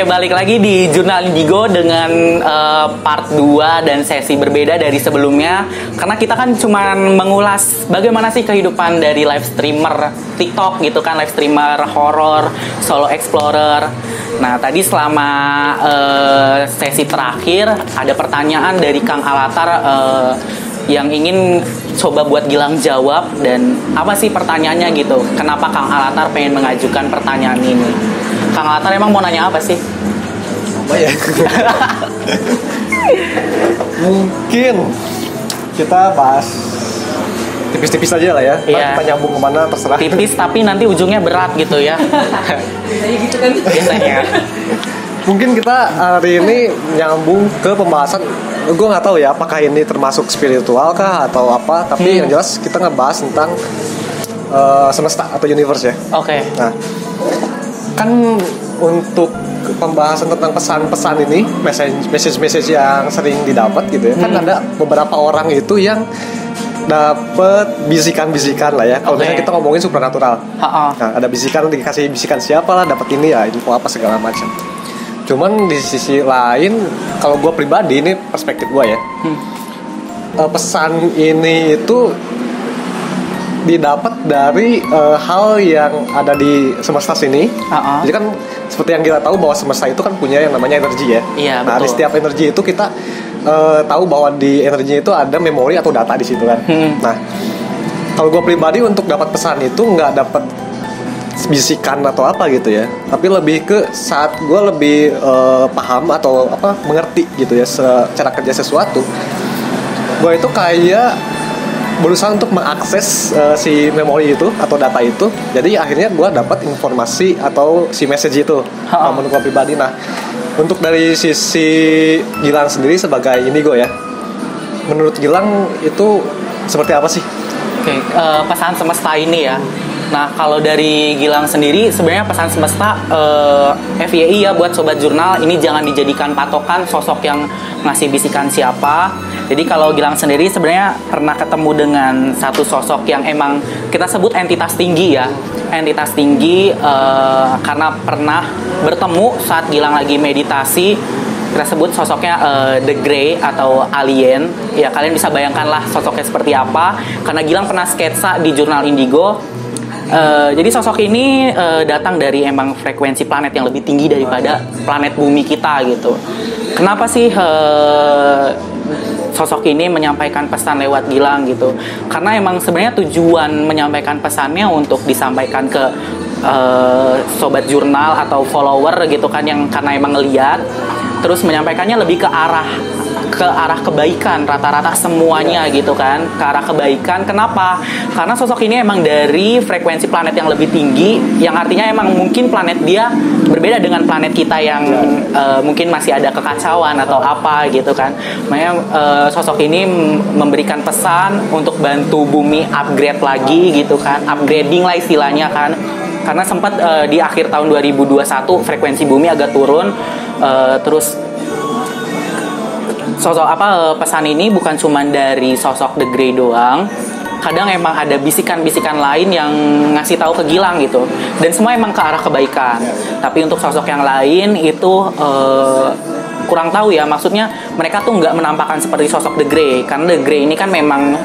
balik lagi di Jurnal Indigo dengan part 2 dan sesi berbeda dari sebelumnya. Karena kita kan cuma mengulas bagaimana sih kehidupan dari live streamer TikTok gitu kan, live streamer horror, solo explorer. Nah, tadi selama sesi terakhir ada pertanyaan dari Kang Alatar yang ingin coba buat Gilang jawab. Dan apa sih pertanyaannya gitu? Kenapa Kang Alatar pengen mengajukan pertanyaan ini? Kang Alatar emang mau nanya apa sih? Apa ya? Mungkin kita bahas tipis-tipis aja lah ya. Iya. Kita nyambung kemana terserah. Tipis tapi nanti ujungnya berat gitu ya. Biasanya gitu kan? Biasanya. Mungkin kita hari ini nyambung ke pembahasan. Gue nggak tahu ya apakah ini termasuk spiritual kah atau apa. Tapi yang jelas kita ngebahas tentang semesta atau universe ya. Oke. Nah, kan untuk pembahasan tentang pesan-pesan ini, message yang sering didapat gitu ya, kan ada beberapa orang itu yang dapat bisikan-bisikan lah ya. Kalau misalnya kita ngomongin supernatural, nah ada bisikan, dikasih bisikan siapa lah, dapat ini ya, info apa segala macam. Cuman di sisi lain, kalau gue pribadi, ini perspektif gue ya, pesan ini itu didapat dari hal yang ada di semesta sini. Jadi kan seperti yang kita tahu bahwa semesta itu kan punya yang namanya energi ya. Iya, nah, betul. di setiap energi itu kita tahu bahwa di energinya itu ada memori atau data di situ kan. Nah, kalau gue pribadi untuk dapat pesan itu nggak dapat bisikan atau apa gitu ya, tapi lebih ke saat gue lebih paham atau apa mengerti gitu ya cara kerja sesuatu, gue itu kayak berusaha untuk mengakses si memori itu atau data itu. Jadi akhirnya gue dapat informasi atau si message itu menurut gue pribadi. Nah, untuk dari sisi Gilang sendiri sebagai indigo ya, menurut Gilang itu seperti apa sih? Oke, pesan semesta ini ya. Nah, kalau dari Gilang sendiri sebenarnya pesan semesta FYI ya buat sobat jurnal, ini jangan dijadikan patokan sosok yang ngasih bisikan siapa. Jadi kalau Gilang sendiri sebenarnya pernah ketemu dengan satu sosok yang emang kita sebut entitas tinggi ya. Entitas tinggi karena pernah bertemu saat Gilang lagi meditasi. Kita sebut sosoknya The Grey atau alien. Ya, kalian bisa bayangkanlah sosoknya seperti apa. Karena Gilang pernah sketsa di Jurnal Indigo. Jadi sosok ini datang dari emang frekuensi planet yang lebih tinggi daripada planet bumi kita gitu. Kenapa sih sosok ini menyampaikan pesan lewat Gilang gitu? Karena emang sebenarnya tujuan menyampaikan pesannya untuk disampaikan ke sobat jurnal atau follower gitu kan, yang karena emang ngeliat, terus menyampaikannya lebih ke arah kebaikan rata-rata semuanya gitu kan, ke arah kebaikan. Kenapa? Karena sosok ini emang dari frekuensi planet yang lebih tinggi, yang artinya emang mungkin planet dia berbeda dengan planet kita yang mungkin masih ada kekacauan atau apa gitu kan. Makanya sosok ini memberikan pesan untuk bantu bumi upgrade lagi gitu kan, upgrading lah istilahnya kan. Karena sempat di akhir tahun 2021 frekuensi bumi agak turun, terus sosok pesan ini bukan cuma dari sosok The Grey doang. Kadang emang ada bisikan-bisikan lain yang ngasih tahu ke Gilang gitu. Dan semua emang ke arah kebaikan. Tapi untuk sosok yang lain itu kurang tahu ya. Maksudnya mereka tuh nggak menampakkan seperti sosok The Grey. Karena The Grey ini kan memang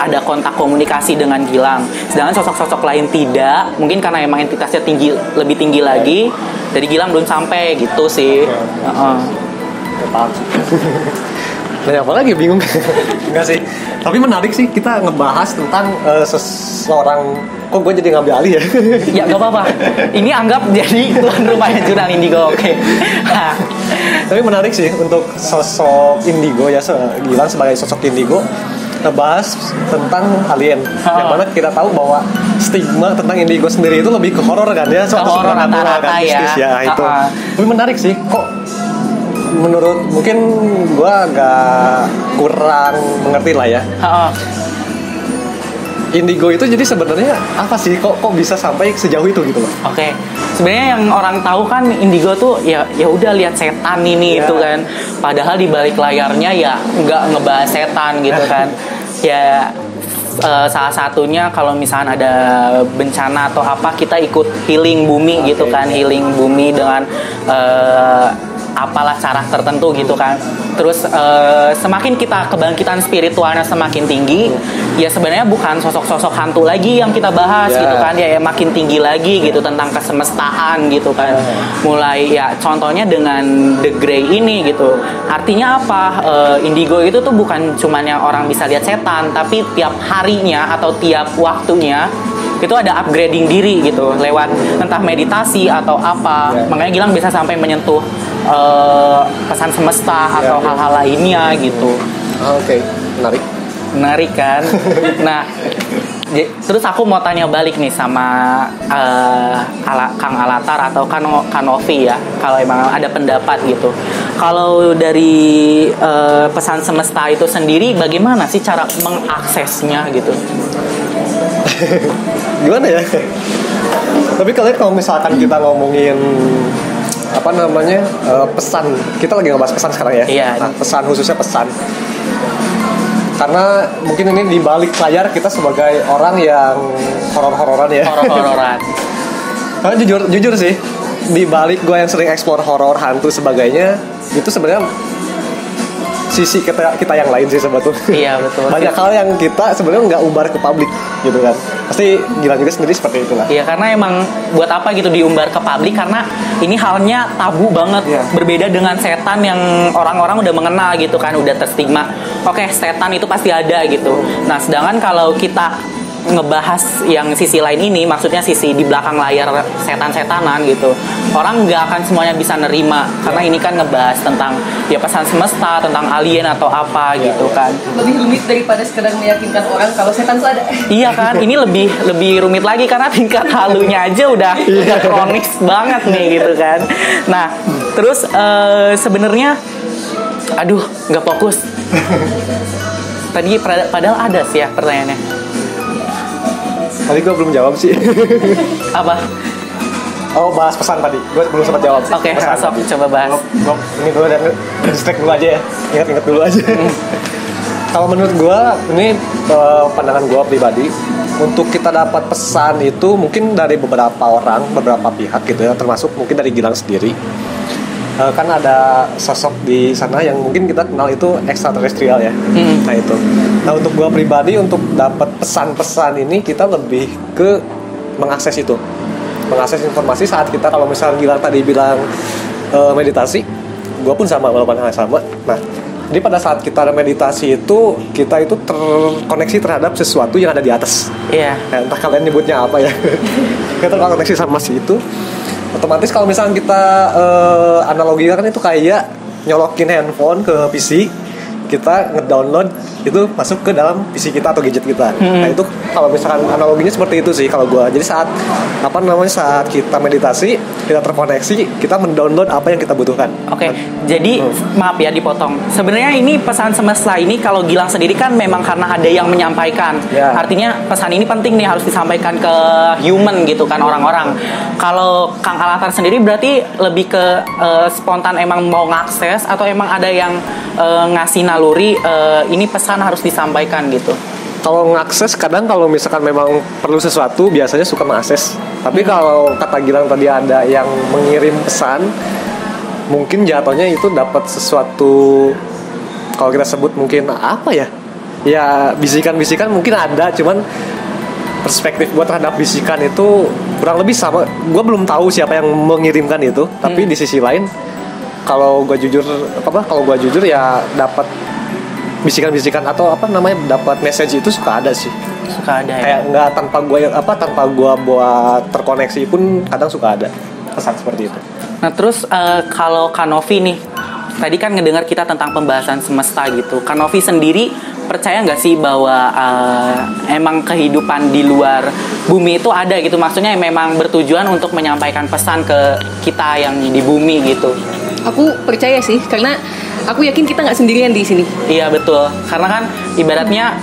ada kontak komunikasi dengan Gilang. Sedangkan sosok-sosok lain tidak. Mungkin karena emang entitasnya lebih tinggi lagi. Jadi Gilang belum sampai gitu sih. Nah, apa lagi bingung. Enggak sih. Tapi menarik sih kita ngebahas tentang seseorang. Kok gue jadi ngambil alih ya? Ya gak apa-apa. Ini anggap jadi tuan rumahnya Jurnal Indigo. Oke. Tapi menarik sih untuk sosok indigo ya, Gilang sebagai sosok indigo ngebahas tentang alien. Yang mana kita tahu bahwa stigma tentang indigo sendiri itu lebih ke horor kan ya, ke horor rata-rata kan, mistis ya itu. Tapi menarik sih kok. Menurut mungkin gue agak kurang mengerti lah ya. Indigo itu jadi sebenarnya apa sih? Kok bisa sampai sejauh itu gitu loh? Oke. Sebenarnya yang orang tahu kan indigo tuh ya udah lihat setan ini itu kan. Padahal di balik layarnya ya nggak ngebahas setan gitu kan. Ya salah satunya kalau misalnya ada bencana atau apa, kita ikut healing bumi gitu kan, healing bumi dengan apalah cara tertentu gitu kan. Terus semakin kita kebangkitan spiritualnya semakin tinggi, ya sebenarnya bukan sosok-sosok hantu lagi yang kita bahas gitu kan, ya makin tinggi lagi gitu tentang kesemestaan gitu kan. Mulai ya contohnya dengan The Grey ini gitu. Artinya apa? Indigo itu tuh bukan cuman yang orang bisa lihat setan, tapi tiap harinya atau tiap waktunya itu ada upgrading diri gitu lewat entah meditasi atau apa. Makanya Gilang bisa sampai menyentuh pesan semesta atau hal-hal lainnya gitu. Oke, Menarik kan? Nah, terus aku mau tanya balik nih sama Kang Alatar atau Kanovi ya, kalau emang ada pendapat gitu. Kalau dari pesan semesta itu sendiri, bagaimana sih cara mengaksesnya gitu? Gimana ya? Tapi kalau misalkan kita ngomongin apa namanya pesan, kita lagi ngebahas pesan sekarang ya. Iya. Nah, pesan khususnya pesan. Karena mungkin ini di balik layar kita sebagai orang yang horor-hororan ya. Horor-hororan. Karena jujur sih, di balik gue yang sering explore horor, hantu sebagainya, itu sebenarnya sisi kita yang lain sih sebetulnya. Iya betul. Banyak hal yang kita sebenarnya nggak umbar ke publik gitu kan. Pasti Gilang juga sendiri seperti itulah. Iya, karena emang buat apa gitu diumbar ke publik, karena ini halnya tabu banget. Berbeda dengan setan yang orang-orang udah mengenal gitu kan, udah terstigma. Oke, setan itu pasti ada gitu. Nah, sedangkan kalau kita ngebahas yang sisi lain ini, maksudnya sisi di belakang layar setan-setanan gitu, orang nggak akan semuanya bisa nerima, karena ini kan ngebahas tentang ya pesan semesta, tentang alien atau apa gitu kan. Lebih rumit daripada sekedar meyakinkan orang kalau setan itu ada. Iya kan, ini lebih rumit lagi karena tingkat halunya aja udah kronis banget nih gitu kan. Nah, terus sebenarnya aduh nggak fokus. Tadi padahal ada sih ya pertanyaannya. Tadi gue belum jawab sih. Apa? Oh, bahas pesan tadi. Gue belum sempat jawab. Oke, sok coba bahas. Ini dulu dan distract dulu aja ya. Ingat-ingat dulu aja. Kalau menurut gue, ini pandangan gue pribadi, untuk kita dapat pesan itu mungkin dari beberapa orang, beberapa pihak gitu ya, termasuk mungkin dari Gilang sendiri. Kan ada sosok di sana yang mungkin kita kenal itu ekstraterestrial ya. Nah itu. Nah untuk gua pribadi, untuk dapat pesan-pesan ini kita lebih ke mengakses itu, mengakses informasi. Saat kita, kalau misalnya Gilang tadi bilang meditasi, gua pun sama melakukan hal yang sama. Nah jadi pada saat kita meditasi itu, kita itu terkoneksi terhadap sesuatu yang ada di atas. Iya. Nah, entah kalian nyebutnya apa ya. Kita terkoneksi sama si itu. Otomatis kalau misalnya kita analogikan kan itu kayak nyolokin handphone ke PC, kita ngedownload itu masuk ke dalam PC kita atau gadget kita. Nah itu kalau misalkan analoginya seperti itu sih kalau gue. Jadi saat saat kita meditasi, kita terkoneksi, kita mendownload apa yang kita butuhkan. Oke. Jadi maaf ya dipotong. Sebenarnya ini pesan semesta ini kalau Gilang sendiri kan memang karena ada yang menyampaikan. Artinya pesan ini penting nih, harus disampaikan ke human gitu kan, orang-orang. Kalau Kang Alatar sendiri berarti lebih ke spontan, emang mau ngakses atau emang ada yang ngasih naluri ini pesan harus disampaikan gitu. Kalau ngakses, kadang kalau misalkan memang perlu sesuatu, biasanya suka mengakses. Tapi kalau kata Gilang tadi ada yang mengirim pesan, mungkin jatuhnya itu dapat sesuatu, kalau kita sebut mungkin apa ya? Ya bisikan-bisikan mungkin ada, cuman perspektif gue terhadap bisikan itu kurang lebih sama. Gue belum tahu siapa yang mengirimkan itu, tapi di sisi lain, kalau gue jujur ya dapat bisikan-bisikan atau dapat message itu suka ada sih. Suka ada ya. Kayak nggak tanpa gue buat terkoneksi pun kadang suka ada pesan seperti itu. Nah terus kalau Kanovi nih, tadi kan ngedengar kita tentang pembahasan semesta gitu. Kanovi sendiri percaya nggak sih bahwa emang kehidupan di luar bumi itu ada gitu? Maksudnya memang bertujuan untuk menyampaikan pesan ke kita yang di bumi gitu. Aku percaya sih, karena aku yakin kita nggak sendirian di sini. Iya betul, karena kan ibaratnya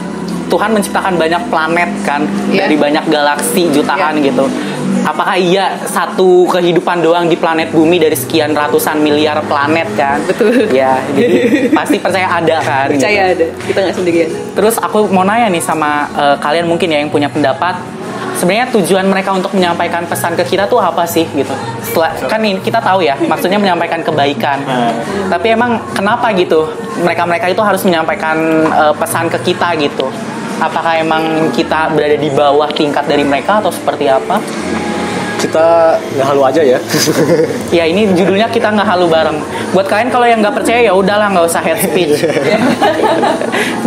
Tuhan menciptakan banyak planet kan, dari banyak galaksi jutaan gitu. apakah iya satu kehidupan doang di planet bumi dari sekian ratusan miliar planet kan? Betul. Ya, jadi pasti percaya ada kan? Percaya gitu. ada, kita nggak sendirian. Terus aku mau nanya nih sama kalian mungkin ya yang punya pendapat. Sebenarnya tujuan mereka untuk menyampaikan pesan ke kita tuh apa sih gitu? Setelah, kan ini kita tahu ya, maksudnya menyampaikan kebaikan. Tapi emang kenapa gitu? Mereka itu harus menyampaikan pesan ke kita gitu? Apakah emang kita berada di bawah tingkat dari mereka atau seperti apa? Kita nggak halu aja ya. Ya ini judulnya kita nggak halu bareng. Buat kalian kalau yang nggak percaya ya udahlah, nggak usah head speech.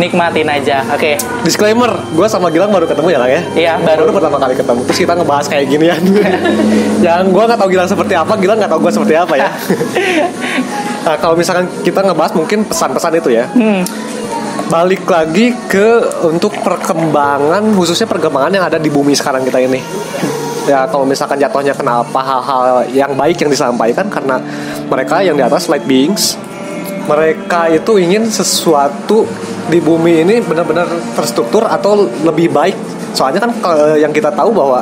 Nikmatin aja. Oke. Disclaimer, gue sama Gilang baru ketemu ya Lang ya. Iya Baru baru. pertama kali ketemu. Terus kita ngebahas kayak ginian. Yang gue nggak tahu Gilang seperti apa, Gilang nggak tahu gue seperti apa ya. Nah, kalau misalkan kita ngebahas mungkin pesan-pesan itu ya. Balik lagi ke untuk perkembangan, khususnya perkembangan yang ada di bumi sekarang kita ini. Ya kalau misalkan jatuhnya kenapa hal-hal yang baik yang disampaikan, karena mereka yang di atas light beings, mereka itu ingin sesuatu di bumi ini benar-benar terstruktur atau lebih baik. Soalnya kan yang kita tahu bahwa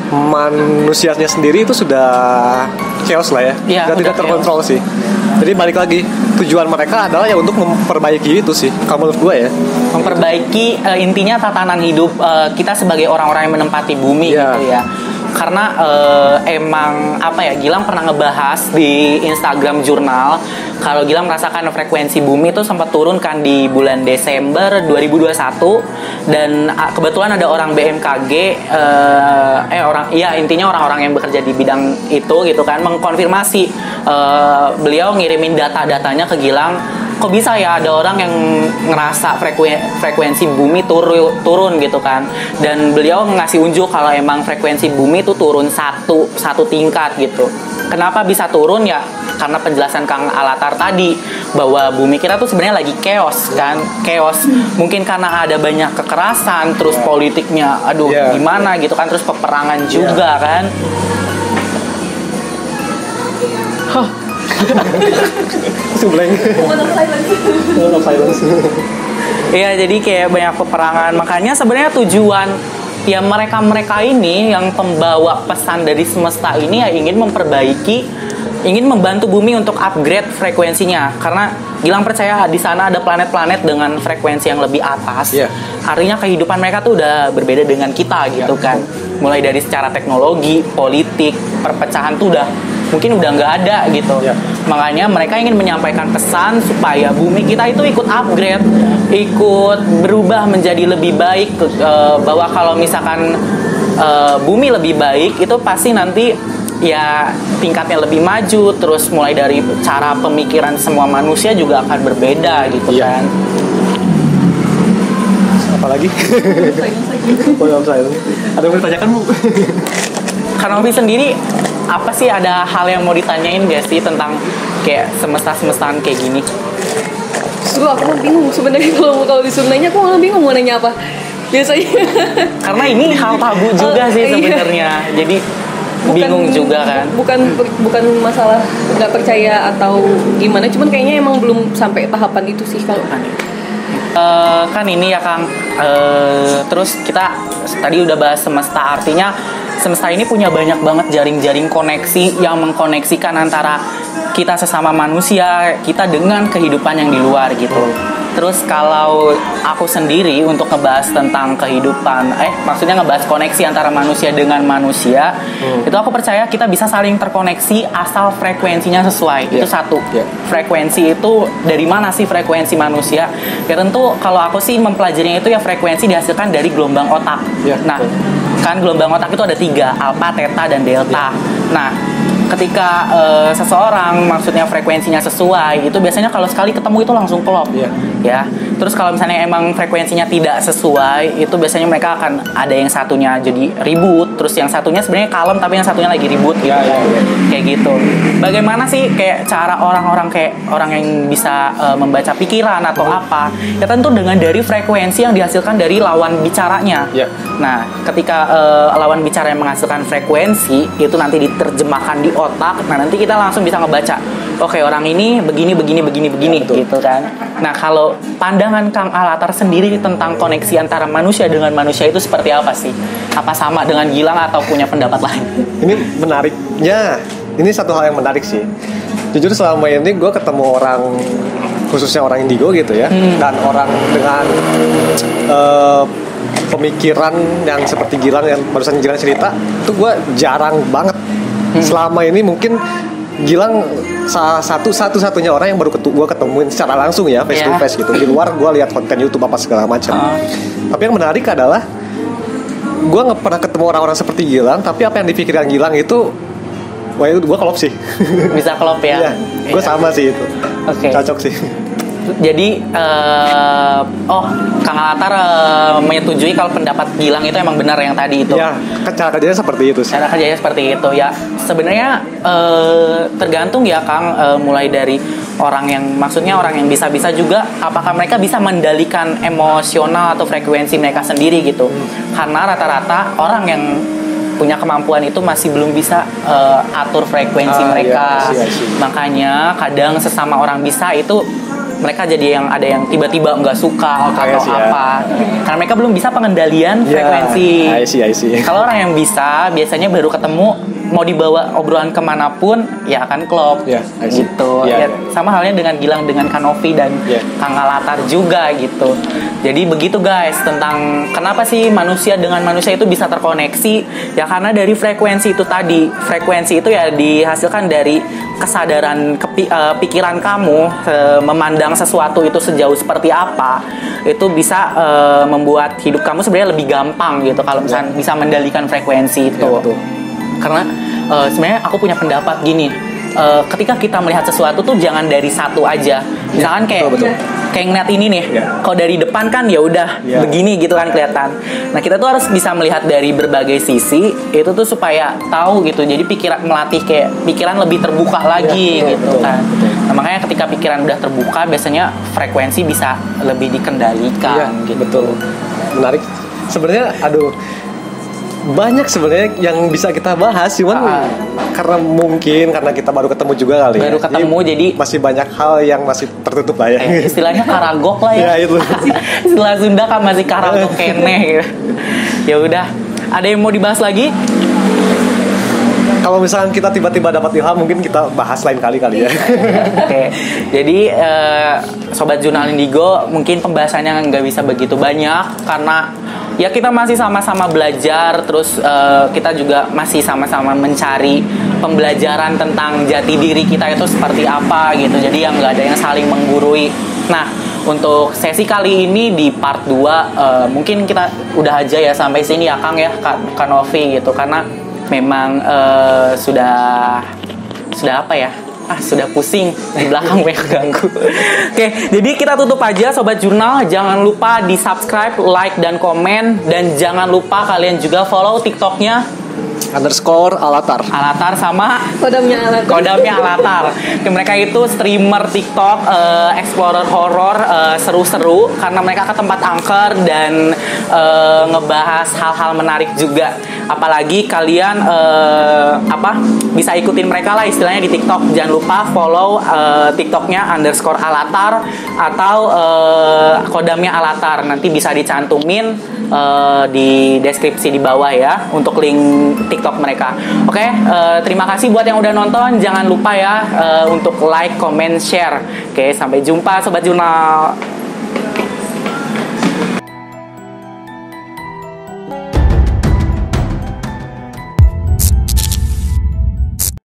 manusianya sendiri itu sudah chaos lah ya, Ya, tidak terkontrol sih. Jadi balik lagi, tujuan mereka adalah ya untuk memperbaiki itu sih, kalau menurut gue ya. Memperbaiki intinya tatanan hidup kita sebagai orang-orang yang menempati bumi gitu ya. Karena emang apa ya, Gilang pernah ngebahas di Instagram Jurnal kalau Gilang merasakan frekuensi bumi itu sempat turun kan di bulan Desember 2021, dan kebetulan ada orang BMKG intinya orang-orang yang bekerja di bidang itu gitu kan mengkonfirmasi, beliau ngirimin data-datanya ke Gilang. Kok bisa ya ada orang yang ngerasa frekuensi bumi turun gitu kan, dan beliau ngasih unjuk kalau emang frekuensi bumi itu turun satu tingkat gitu. Kenapa bisa turun ya? Karena penjelasan Kang Alatar tadi bahwa bumi kita tuh sebenarnya lagi chaos kan, chaos. Mungkin karena ada banyak kekerasan, terus politiknya gimana gitu kan, terus peperangan juga kan. Subleng. Moment of silence. Iya, jadi kayak banyak peperangan. Makanya sebenarnya tujuan ya mereka ini yang pembawa pesan dari semesta ini ya ingin memperbaiki, ingin membantu bumi untuk upgrade frekuensinya. Karena Gilang percaya di sana ada planet-planet dengan frekuensi yang lebih atas. Artinya kehidupan mereka tuh udah berbeda dengan kita gitu kan. Mulai dari secara teknologi, politik, perpecahan tuh mungkin udah nggak ada gitu. Makanya mereka ingin menyampaikan pesan supaya bumi kita itu ikut upgrade, ikut berubah menjadi lebih baik. Bahwa kalau misalkan bumi lebih baik, itu pasti nanti ya tingkatnya lebih maju. Terus mulai dari cara pemikiran semua manusia juga akan berbeda gitu kan. Apalagi? Ada yang mau ditanyakan Bu? Karena Ovi sendiri apa sih, ada hal yang mau ditanyain gak sih tentang kayak semesta-semestaan kayak gini? Justru aku bingung sebenarnya kalau disuruh nanya, aku malah bingung mau nanya apa biasanya. Karena ini hal tabu juga sih sebenarnya. Jadi bingung juga kan. Bukan masalah nggak percaya atau gimana, cuman kayaknya emang belum sampai tahapan itu sih kalau kan ini ya Kang. Terus kita tadi udah bahas semesta, artinya semesta ini punya banyak banget jaring-jaring koneksi yang mengkoneksikan antara kita sesama manusia, kita dengan kehidupan yang di luar gitu. Terus kalau aku sendiri untuk ngebahas tentang kehidupan, maksudnya ngebahas koneksi antara manusia dengan manusia, itu aku percaya kita bisa saling terkoneksi asal frekuensinya sesuai. Itu satu. Frekuensi itu dari mana sih frekuensi manusia? Ya tentu kalau aku sih mempelajarinya itu ya frekuensi dihasilkan dari gelombang otak. Nah, kan gelombang otak itu ada 3, alfa, theta, dan delta. Nah, ketika seseorang maksudnya frekuensinya sesuai, itu biasanya kalau sekali ketemu itu langsung klop. Ya. Terus kalau misalnya emang frekuensinya tidak sesuai, itu biasanya mereka akan ada yang satunya jadi ribut, terus yang satunya sebenarnya kalem tapi yang satunya lagi ribut gitu. Kayak gitu. Bagaimana sih kayak cara orang-orang kayak orang yang bisa membaca pikiran atau apa? Ya tentu dengan dari frekuensi yang dihasilkan dari lawan bicaranya. Nah, ketika lawan bicara yang menghasilkan frekuensi itu nanti diterjemahkan di otak, nah nanti kita langsung bisa ngebaca, oke, orang ini begini gitu kan. Nah, kalau pandangan Kang Alatar sendiri tentang koneksi antara manusia dengan manusia itu seperti apa sih? Apa sama dengan Gilang atau punya pendapat lain? Ini menariknya, ini satu hal yang menarik sih. Jujur selama ini gue ketemu orang, khususnya orang indigo gitu ya, dan orang dengan pemikiran yang seperti Gilang yang barusan Gilang cerita, itu gue jarang banget. Selama ini mungkin Gilang salah satu-satunya orang yang baru gue ketemuin secara langsung ya, face to face gitu. Di luar gue lihat konten YouTube apa segala macam. Tapi yang menarik adalah gue nggak pernah ketemu orang-orang seperti Gilang, tapi apa yang dipikirkan Gilang itu, wah itu gue klop sih. Bisa klop ya? Iya, gue sama sih itu. Cocok sih. Jadi Kang Alatar menyetujui kalau pendapat Gilang itu emang benar yang tadi itu. Ya, cara kerjanya seperti itu sih. Cara kerjanya seperti itu ya. Sebenarnya tergantung ya Kang, mulai dari orang yang, maksudnya orang yang bisa-bisa juga, apakah mereka bisa mendalikan emosional atau frekuensi mereka sendiri gitu. Karena rata-rata orang yang punya kemampuan itu masih belum bisa atur frekuensi mereka. Iya, makanya kadang sesama orang bisa itu mereka jadi yang ada yang tiba-tiba nggak suka atau apa, karena mereka belum bisa pengendalian frekuensi. I see. Kalau orang yang bisa biasanya baru ketemu, mau dibawa obrolan kemanapun ya akan klop gitu. Ya, sama halnya dengan Gilang dengan Kanovi dan Kang Alatar juga gitu. Jadi begitu guys, tentang kenapa sih manusia dengan manusia itu bisa terkoneksi, ya karena dari frekuensi itu tadi. Frekuensi itu ya dihasilkan dari kesadaran pikiran kamu memandang sesuatu itu sejauh seperti apa, itu bisa membuat hidup kamu sebenarnya lebih gampang gitu kalau misalnya bisa mendalikan frekuensi itu. Karena sebenarnya aku punya pendapat gini, ketika kita melihat sesuatu tuh jangan dari satu aja. Misalkan kayak ngeliat ini nih, kalau dari depan kan ya udah begini gitu kan kelihatan. Nah kita tuh harus bisa melihat dari berbagai sisi itu tuh supaya tahu gitu. Jadi melatih kayak pikiran lebih terbuka lagi gitu kan. Nah, makanya ketika pikiran udah terbuka biasanya frekuensi bisa lebih dikendalikan. Gitu. Betul. Menarik. Sebenarnya banyak sebenarnya yang bisa kita bahas, cuman karena kita baru ketemu juga kali. Baru ketemu jadi masih banyak hal yang masih tertutup lah ya. Istilahnya karagok lah ya. Ya itu. Istilah Sunda kan masih karagok keneh gitu. Ya udah, ada yang mau dibahas lagi? Kalau misalkan kita tiba-tiba dapat ilham, mungkin kita bahas lain kali ya. Oke. Jadi Sobat Jurnal Indigo, mungkin pembahasannya nggak bisa begitu banyak karena ya kita masih sama-sama belajar, terus kita juga masih sama-sama mencari pembelajaran tentang jati diri kita itu seperti apa gitu. Jadi yang nggak ada yang saling menggurui. Nah, untuk sesi kali ini di part 2 mungkin kita udah aja ya sampai sini ya Kang ya, Kak Novi gitu, karena memang sudah apa ya? Sudah pusing di belakang banyak ganggu. Oke, jadi kita tutup aja Sobat Jurnal. Jangan lupa di subscribe, like, dan komen. Dan jangan lupa kalian juga follow TikToknya _Alatar sama Kodamnya Alatar. Mereka itu streamer TikTok, explorer horror, seru-seru karena mereka ke tempat angker dan ngebahas hal-hal menarik juga. Apalagi kalian bisa ikutin mereka lah istilahnya di TikTok. Jangan lupa follow TikToknya _Alatar atau Kodamnya Alatar. Nanti bisa dicantumin di deskripsi di bawah ya untuk link TikTok mereka. Oke, terima kasih buat yang udah nonton. Jangan lupa ya untuk like, comment, share. Oke, sampai jumpa Sobat Jurnal.